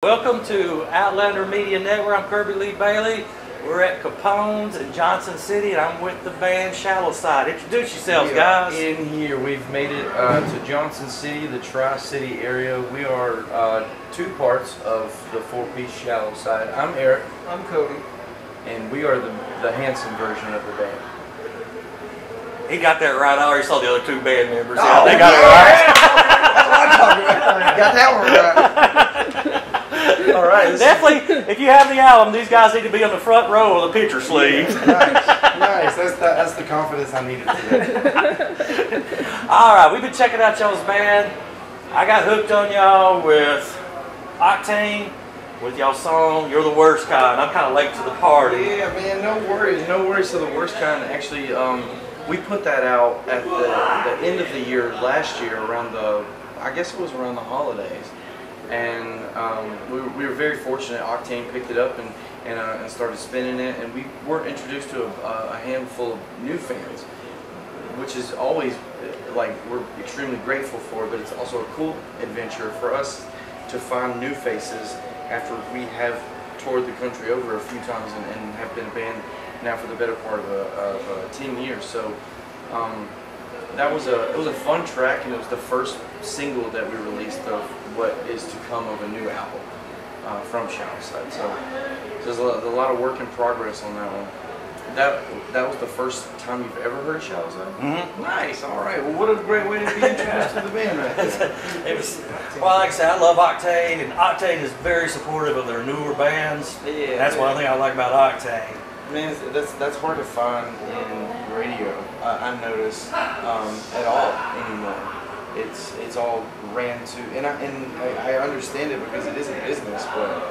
Welcome to Outlander Media Network. I'm Kirby Lee Baily. We're at Capone's in Johnson City, and I'm with the band Shallow Side. Introduce yourselves, guys. In here, we've made it to Johnson City, the Tri-City area. We are two parts of the four-piece Shallow Side. I'm Eric. I'm Cody. And we are the handsome version of the band. He got that right. I already saw the other two band members. Oh, they got it right. Got that one right. All right. Definitely, if you have the album, these guys need to be on the front row of the picture sleeve. Nice. That's the confidence I needed today. All right, we've been checking out y'all's band. I got hooked on y'all with Octane, with y'all's song "You're the Worst Kind." I'm kind of late to the party. Yeah, man. No worries to the worst kind. Actually, we put that out at the end of the year last year, around I guess it was around the holidays. And we were very fortunate. Octane picked it up and started spinning it, and we were introduced to a handful of new fans, which is always like we're extremely grateful for. But it's also a cool adventure for us to find new faces after we have toured the country over a few times and have been a band now for the better part of 10 years. So. It was a fun track, and it was the first single that we released of what is to come of a new album from Shallow Side. So there's a lot of work in progress on that one. That was the first time you've ever heard of Shallow Side? Mm-hmm. Nice. All right. Well, what a great way to be introduced to the band right there. Well, like I said, I love Octane, and Octane is very supportive of their newer bands. Yeah. That's one thing I like about Octane. Man, that's hard to find in radio. I notice at all anymore. It's all ran to, and I understand it because it is a business, but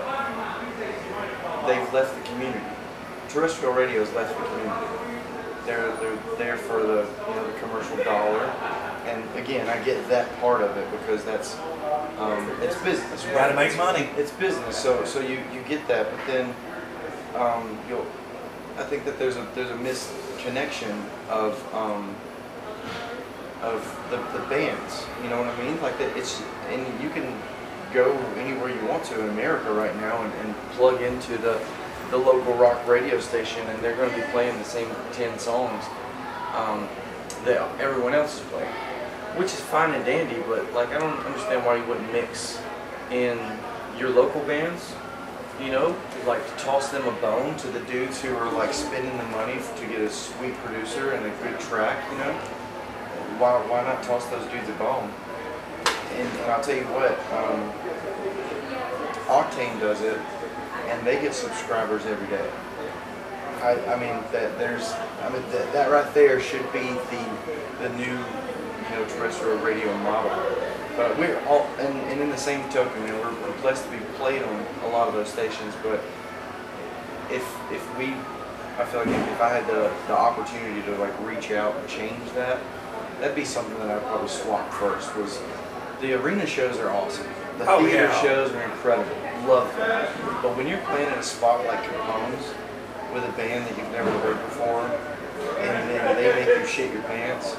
they've left the community. Terrestrial radio has left the community. They're there for the the commercial dollar, and again, I get that part of it because that's it's business. You gotta make money. It's business, so you get that, but then I think that there's a misconnection of the bands. You know what I mean? Like that and you can go anywhere you want to in America right now and plug into the local rock radio station, and they're going to be playing the same 10 songs that everyone else is playing, which is fine and dandy. But like, I don't understand why you wouldn't mix in your local bands. Like toss them a bone to the dudes who are like spending the money to get a sweet producer and a good track. Why not toss those dudes a bone? And I'll tell you what, Octane does it, and they get subscribers every day. I mean that right there should be the new terrestrial radio model. But we're all, and in the same token, we're blessed to be played on a lot of those stations. But I feel like if I had the opportunity to like reach out and change that'd be something that I'd probably swap first. Was the arena shows are awesome. The theater shows are incredible. Love them. But when you're playing in a spot like Capone's with a band that you've never heard before, and then they make you shit your pants.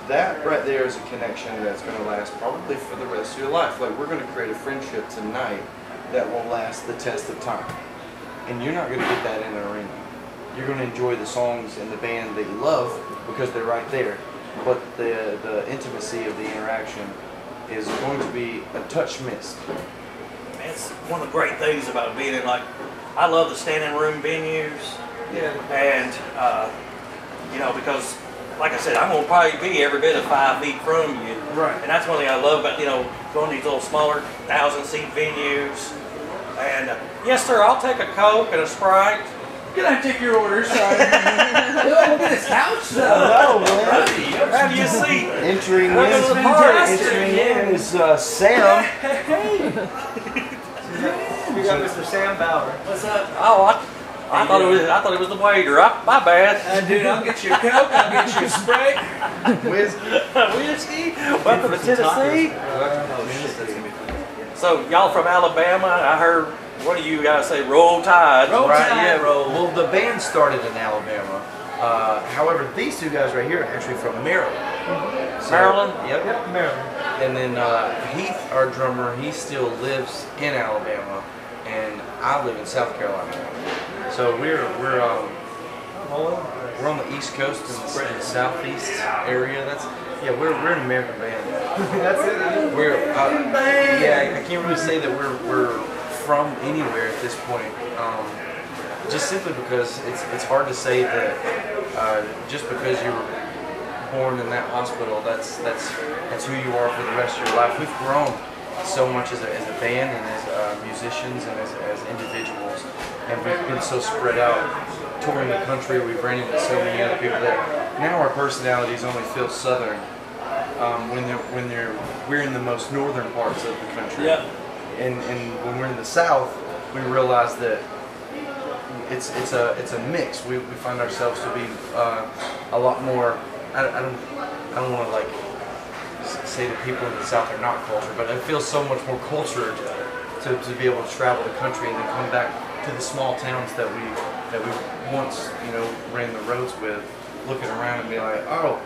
That right there is a connection that's going to last probably for the rest of your life. Like, we're going to create a friendship tonight that will last the test of time. And you're not going to get that in an arena. You're going to enjoy the songs and the band that you love because they're right there. But the intimacy of the interaction is going to be a touch missed. It's one of the great things about being in, like, I love the standing room venues. Yeah. And, because like I said, I'm going to probably be every bit of 5 feet from you. Right. And that's one thing I love about, going to these little smaller 1,000-seat venues. And, yes, sir, I'll take a Coke and a Sprite. Can I take your order? Sorry. Look at this couch, though. Oh, man. Have you a seat? Entering in is Sam. Hey. We got Mr. Sam Bauer. What's up? Oh, I thought it was the waiter. My bad. Dude, I'll get you a Coke. I'll get you a Sprite. Whiskey. Welcome to Tennessee. So y'all from Alabama? I heard one of you guys say "Roll Tide." Roll Tide. Yeah. Well, the band started in Alabama, However, these two guys right here are actually from Maryland. So, Maryland? Yep. Yep, Maryland. And then Heath, our drummer, he still lives in Alabama, and I live in South Carolina. So we're on the East Coast in the southeast area. We're an American band. That's it. I can't really say that we're from anywhere at this point. Just simply because it's hard to say that just because you were born in that hospital, that's who you are for the rest of your life. We've grown so much as a band and as musicians and as individuals, and we've been so spread out, touring the country. We've ran into so many other people that now our personalities only feel southern when we're in the most northern parts of the country. Yeah. And when we're in the south, we realize that it's a mix. We find ourselves to be a lot more. I don't want to like say that people in the South are not cultured, but I feel so much more cultured to be able to travel the country and then come back to the small towns that we once ran the roads with, looking around and be like, oh,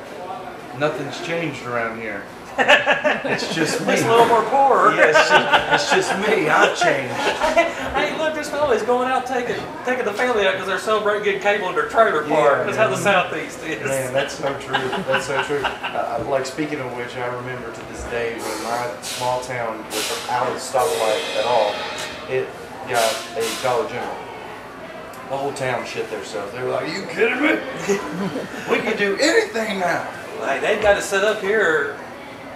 nothing's changed around here. It's just me. It's a little more poor. Yeah, it's just me. I've changed. Hey, look, this fellow's going out taking the family out because they're celebrating getting cable in their trailer park. That's how the Southeast is. Man, that's so true. That's so true. Like, speaking of which, I remember to this day when my small town was out of the stoplight at all, it got a Dollar General. The whole town shit themselves. They were like, "Are you kidding me? We can do anything now." Like, they've got it set up here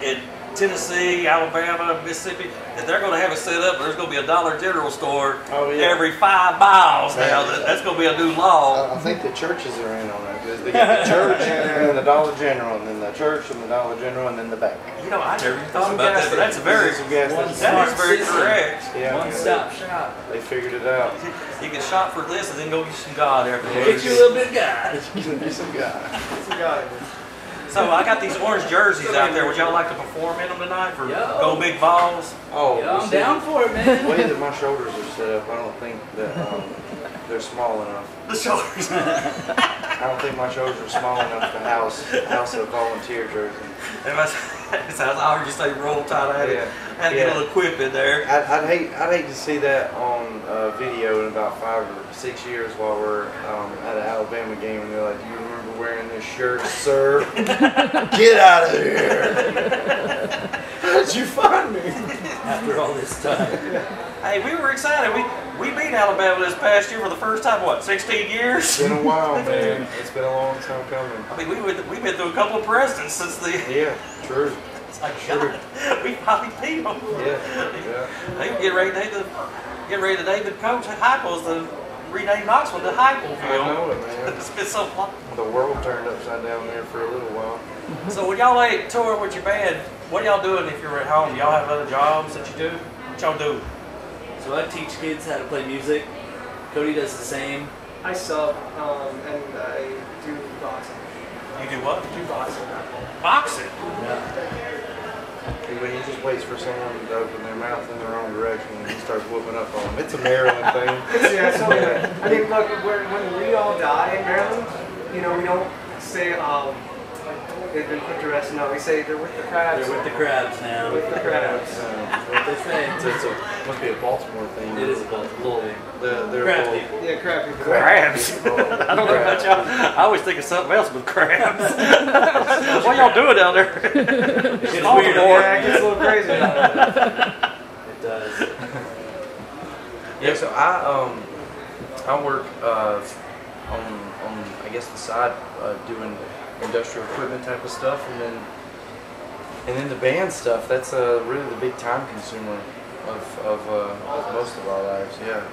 in Tennessee, Alabama, Mississippi, that they're going to have it set up. There's going to be a Dollar General store every 5 miles now. That's going to be a new law. I think the churches are in on it. They got the church and then the Dollar General, and then the church and the Dollar General, and then the bank. I never even thought about that, but that's very correct. Yeah, One-stop shop. They figured it out. You can shop for this and then go get some God afterwards. Get you a little bit of God. Get some guy. Some God. So I got these orange jerseys out there. Would y'all like to perform in them tonight for Yo. Go Big Balls? Oh, Yeah, I'm down for it, man. The way that my shoulders are set up, I don't think that they're small enough. The shoulders. I don't think my shoulders are small enough to house a volunteer jersey. I heard you say roll tide. I had to get a little quip in there. I'd hate to see that on video in about 5 or 6 years while we're at an Alabama game and they're like, "Do you remember wearing this shirt, sir? Get out of here! How did you find me?" After all this time. Hey, we were excited. We beat Alabama this past year for the first time. What, 16 years? It's been a while, man. It's been a long time coming. I mean, we've been through a couple of presidents since the. Yeah, true. It's like, God, we finally beat them. Yeah. They can get ready to name the coach at Heupel's to rename Knoxville to Heupel. I know it, man. It's been so long. The world turned upside down there for a little while. So when y'all ain't touring with your band, what y'all doing if you're at home? Y'all have other jobs that you do? What y'all do? So I teach kids how to play music. Cody does the same. I sub, and I do boxing. You do what? I do boxing. Boxing. When he just waits for someone to open their mouth in the wrong direction and he starts whooping up on them. It's a Maryland thing. Yeah, so I mean, look, when we all die in Maryland, we don't say they've been put to rest. No, we say they're with the crabs. They're with the crabs now. With the crabs. That's what they say. Must be a Baltimore thing. It is a Baltimore thing. They're Crab full- people. Yeah, crab people. Crabs. I don't know about y'all. I always think of something else with crabs. What y'all doing down there? It's weird. Yeah, it gets a little crazy. It does. Yeah, so I work on I guess the side doing industrial equipment type of stuff, and then the band stuff. That's really the big time consumer of most of our lives. Yeah.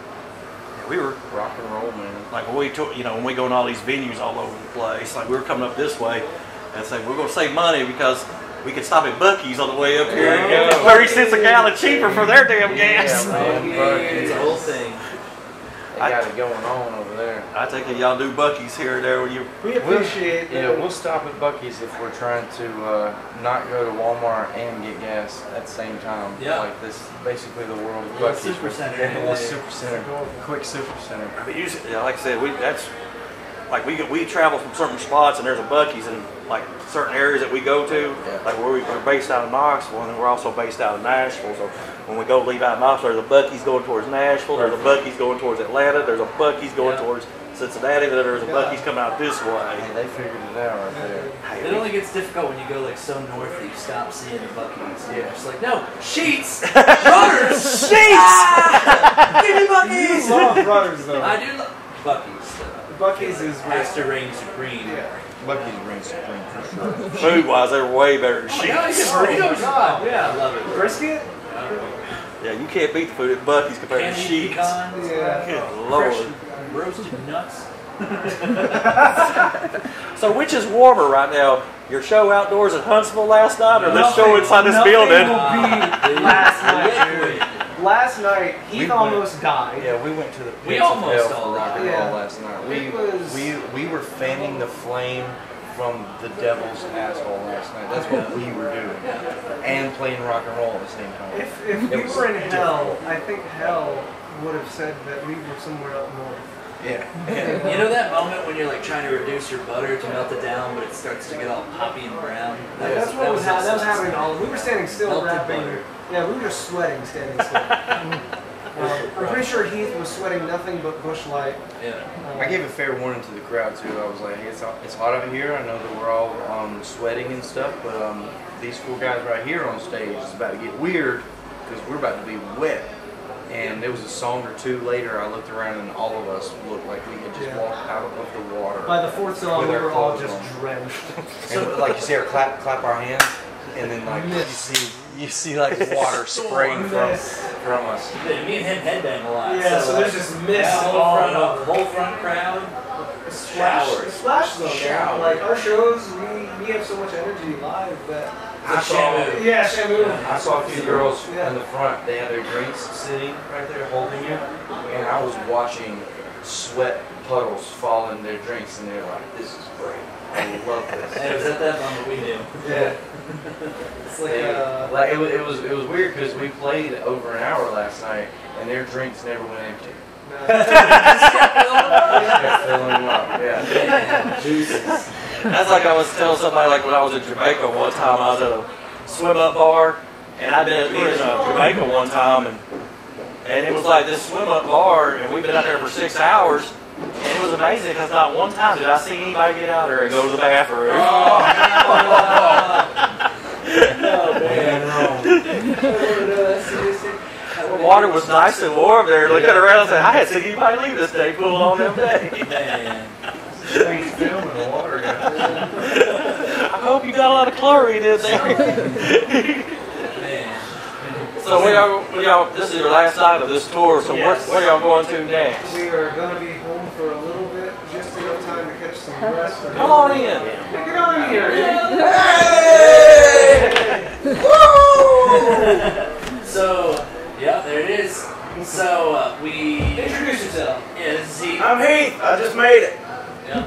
We were Rock and roll, man. like when we took, when we go in all these venues all over the place. Like we were coming up this way and saying we're going to save money because we could stop at Buc-ee's on the way up here and get 30 cents a gallon cheaper for their damn gas. Yeah, man. It's a whole thing. They got it going on over there. I take it y'all do Buc-ee's here and there when you. We appreciate We'll stop at Buc-ee's if we're trying to not go to Walmart and get gas at the same time. Yeah. Like this, basically the world of Little Buc-ee's. super center. Yeah, a little super center. Quick super center. I mean, usually, like I said, like we travel from certain spots, and there's a Buc-ee's in like certain areas that we go to. Like we're based out of Knoxville, and we're also based out of Nashville. So when we go leave out of Knoxville, there's a Buc-ee's going towards Nashville. There's a Buc-ee's going towards Atlanta. There's a Buc-ee's going towards Cincinnati. There's a Buc-ee's coming out this way. Hey, they figured it out right there. It only gets difficult when you go like so north that you stop seeing the Buc-ee's. Yeah, it's like no sheets, runners, sheets. Give me Buc-ee's. You love runners though. I do love Buc-ee's. Buc-ee's is has to reign supreme. Yeah. Buc-ee's reign supreme for sure. Food-wise, they're way better than sheets. Oh my God! Yeah, I love it. Brisket? Yeah, you can't beat the food at Buc-ee's compared to Candy sheets. pecans, Good Lord. roasted nuts. So which is warmer right now? Your show outdoors at Huntsville last night, or this show inside this building? Last night, dude. Last night, Heath almost died. Yeah, we went to the We pits of almost hell all for rock and died. roll last night. It We were fanning the flame from the devil's asshole last night. That's what we were doing, and playing rock and roll at the same time. If we were in hell, I think hell would have said that we were somewhere up north. Yeah. You know that moment when you're like trying to reduce your butter to melt it down, but it starts to get all poppy and brown? That's what was happening. That was happening all. We were standing still, Melted wrapping. butter. Yeah, we were just sweating, standing still. I'm pretty sure Heath was sweating nothing but Bush Light. Yeah. I gave a fair warning to the crowd too. I was like, hey, it's hot out here. I know that we're all sweating and stuff, but these cool guys right here on stage is about to get weird because we're about to be wet. And there was a song or two later, I looked around and all of us looked like we had just walked out of the water. By the fourth song, with we our were all clothes just on. drenched. So like you see her clap our hands, and then like you see like water spraying from us. Me and him headbang a lot. Yeah, so there's just mist all over. Whole front crowd. Showers. Splash though, man. Like our shows, we have so much energy live that. Shamu. I saw a few girls in the front. They had their drinks sitting right there holding it, and I was watching sweat puddles fall in their drinks, and they're like, "This is great. I love this." And it was at that moment we knew. Yeah. It's like it was weird because we played over an hour last night, and their drinks never went empty. Kept filling them up. Yeah. Jesus. That's like I was telling somebody, like when I was in Jamaica one time, I was at a swim-up bar, and I'd been in Jamaica one time, and it was like this swim-up bar, and we've been out there for 6 hours, and it was amazing because not one time did I see anybody get out there and go to the bathroom. The water was nice and warm there. Looking around and saying, I hadn't seen anybody leave this day pool on them day. Man. Things filming the water. I hope you got a lot of chlorine in there. Man. So y'all, this is your last night of this tour, so where are y'all going to next? we are going to be home for a little bit, just enough time to catch some rest. Come on in. Get on in here. Hey! Woo! So, yeah, there it is. So, we... Introduce yourself. Yeah, this is Heath. I'm Heath. I just made it. Yeah.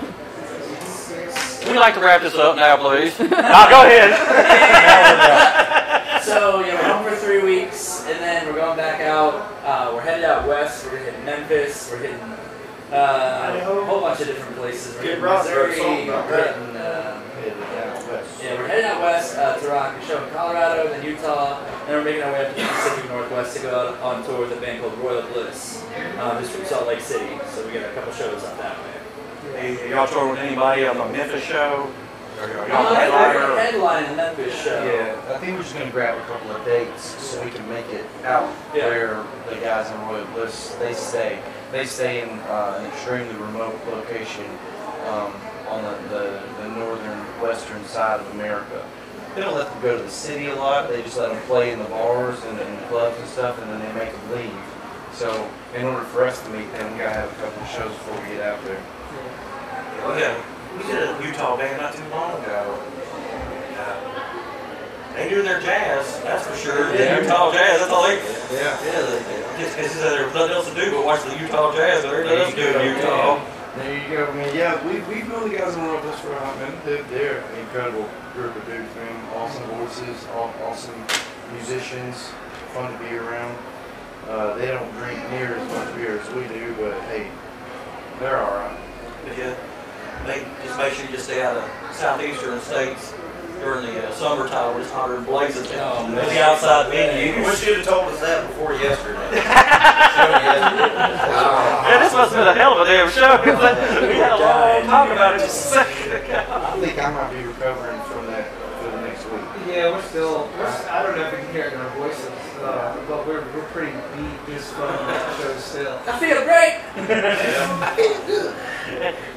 We'd like to wrap this up now, please. Now, go ahead. So, yeah, we're home for 3 weeks, and then we're going back out. We're headed out west. We're hitting Memphis. We're hitting a whole bunch of different places. We're hitting Missouri. We're heading out west to rock a show in Colorado, then Utah, and we're making our way up to the Pacific Northwest to go out on tour with a band called Royal Bliss, just from Salt Lake City. So we got a couple shows up that way. Hey, y'all touring with anybody on the Memphis show? Or We're y'all headlining the Memphis show. Yeah, I think we're just going to grab a couple of dates so we can make it out where the guys in Royal Bliss, they stay. They stay in an extremely remote location on the northern western side of America. They don't let them go to the city a lot. They just let them play in the bars and the clubs and stuff, and then they make them leave. So in order for us to meet them, we got to have a couple of shows before we get out there. We did a Utah band not too long ago. They do their jazz, that's for sure. Yeah. Utah jazz, that's all they. Yeah. Just because there was nothing else to do but watch the Utah jazz. There ain't nothing else to do in Utah. There you go, man. Yeah, we've known the guys in Royal Bliss for a hot minute. They're an incredible group of dudes, man. Awesome voices, awesome musicians, fun to be around. They don't drink near as much beer as we do, but hey, they're all right. Yeah. just make sure you just stay out of southeastern states during the summertime when it's hotter and blazing. The outside venue. You should have told us that before yesterday. Yeah, this must have been a hell of a damn show. We had a long talk about it just a second ago. I think I might be recovering from that for the next week. Yeah, we're still, I don't know if we can hear it in our voices, but we're pretty beat this from that show still. I feel great! I feel good.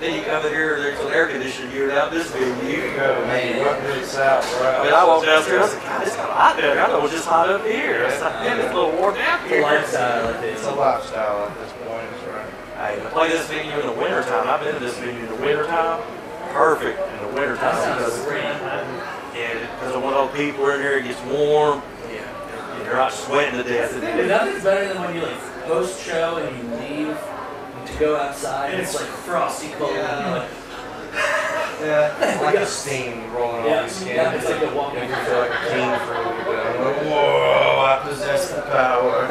Then you come in here, there's an air conditioning unit out this venue. You can go, man. Welcome to the South, right? I mean, I walked downstairs, I was like, God, it's kind of hot down here. I thought it was just hot up here. It's like, man, it's a little warm down It's a here. lifestyle, I think. It's a lifestyle at this point, that's right. Hey, to play this venue in the wintertime, I've been to this venue in the wintertime. Perfect in the wintertime. That sounds great. Yeah, because when all the people are in here, it gets warm. Yeah, you're not sweating to death. Dude, nothing's better than when you like post show and you leave to go outside and it's like frosty cold. Yeah. And you're like, Yeah. Like a steam rolling off your skin. yeah, it's like a walking You feel like a king for a little bit. Whoa, I possess the power.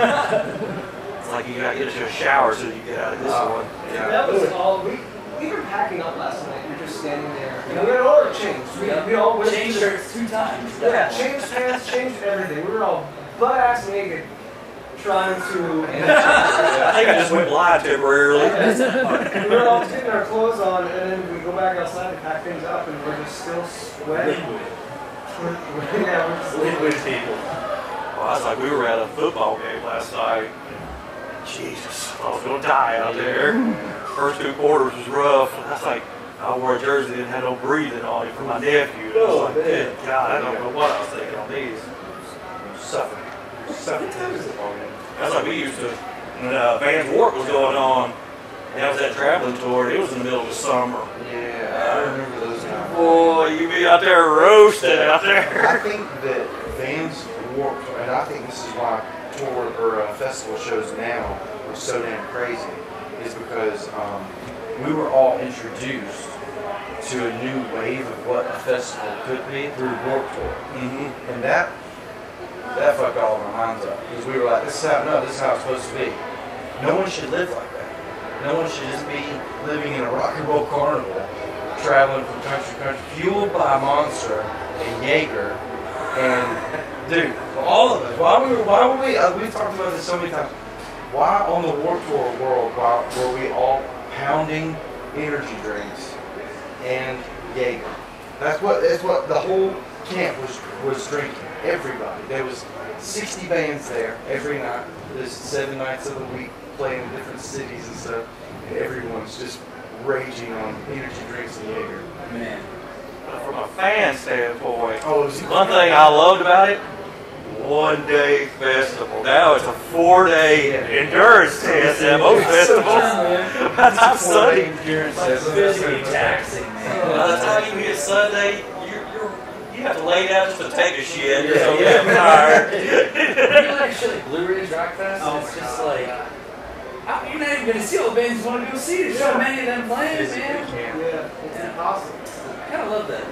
It's like you gotta get into a shower so you get out of this one. Yeah. That was all, we were packing up last night, we were just standing there. You know, we had all our changed. We all went change to shirts 2 times. Yeah, changed pants, changed everything. We were all butt-ass naked trying to... I think I just went blind temporarily. we were all getting our clothes on, and then we go back outside to pack things up, and we're just still sweating. Yeah, we're just Liquid people. Well, I was like, we were at a football game last night. Jesus, I was gonna die out there. First 2 quarters was rough. I was like, I wore a jersey that didn't have no breathing on it for my nephew. And I was like, good God, I don't know what I was thinking on these. Suffocating. That's like we used to, when Van's Warp was going on, and that was that traveling tour, it was in the middle of the summer. Yeah, I remember those times. Boy, you be out there roasted out there. I think that Vans Warp, and I think this is why tour or festival shows now are so damn crazy, is because we were all introduced to a new wave of what a festival could be through Warp Tour. And that fucked all of our minds up, because we were like, this is how it's supposed to be. No one should live like that. No one should just be living in a rock and roll carnival, traveling from country to country, fueled by Monster and Jaeger. And dude, all of us, why were we, we've talked about this so many times, why on the Warped Tour world, why were we all pounding energy drinks and Jaeger? That's what the whole camp was drinking. Everybody. There was 60 bands there every night. There's 7 nights of the week playing in different cities and stuff. And everyone's just raging on energy drinks and Jaeger. Man. From a fan standpoint, Oh, it was one thing I loved about it, 1-day festival. Now it's a 4-day endurance test at most festivals. By the time Sunday, It's physically taxing, man. by the time you hit Sunday, you have to lay down just to take a shit. You're so Yeah. damn tired. You like shit like Blue Ridge Rock Fest, Oh it's my just God. like, you're not even gonna see all the bands you want to go see. There's so many of them playing, man. Yeah, it's impossible. I kind of love that.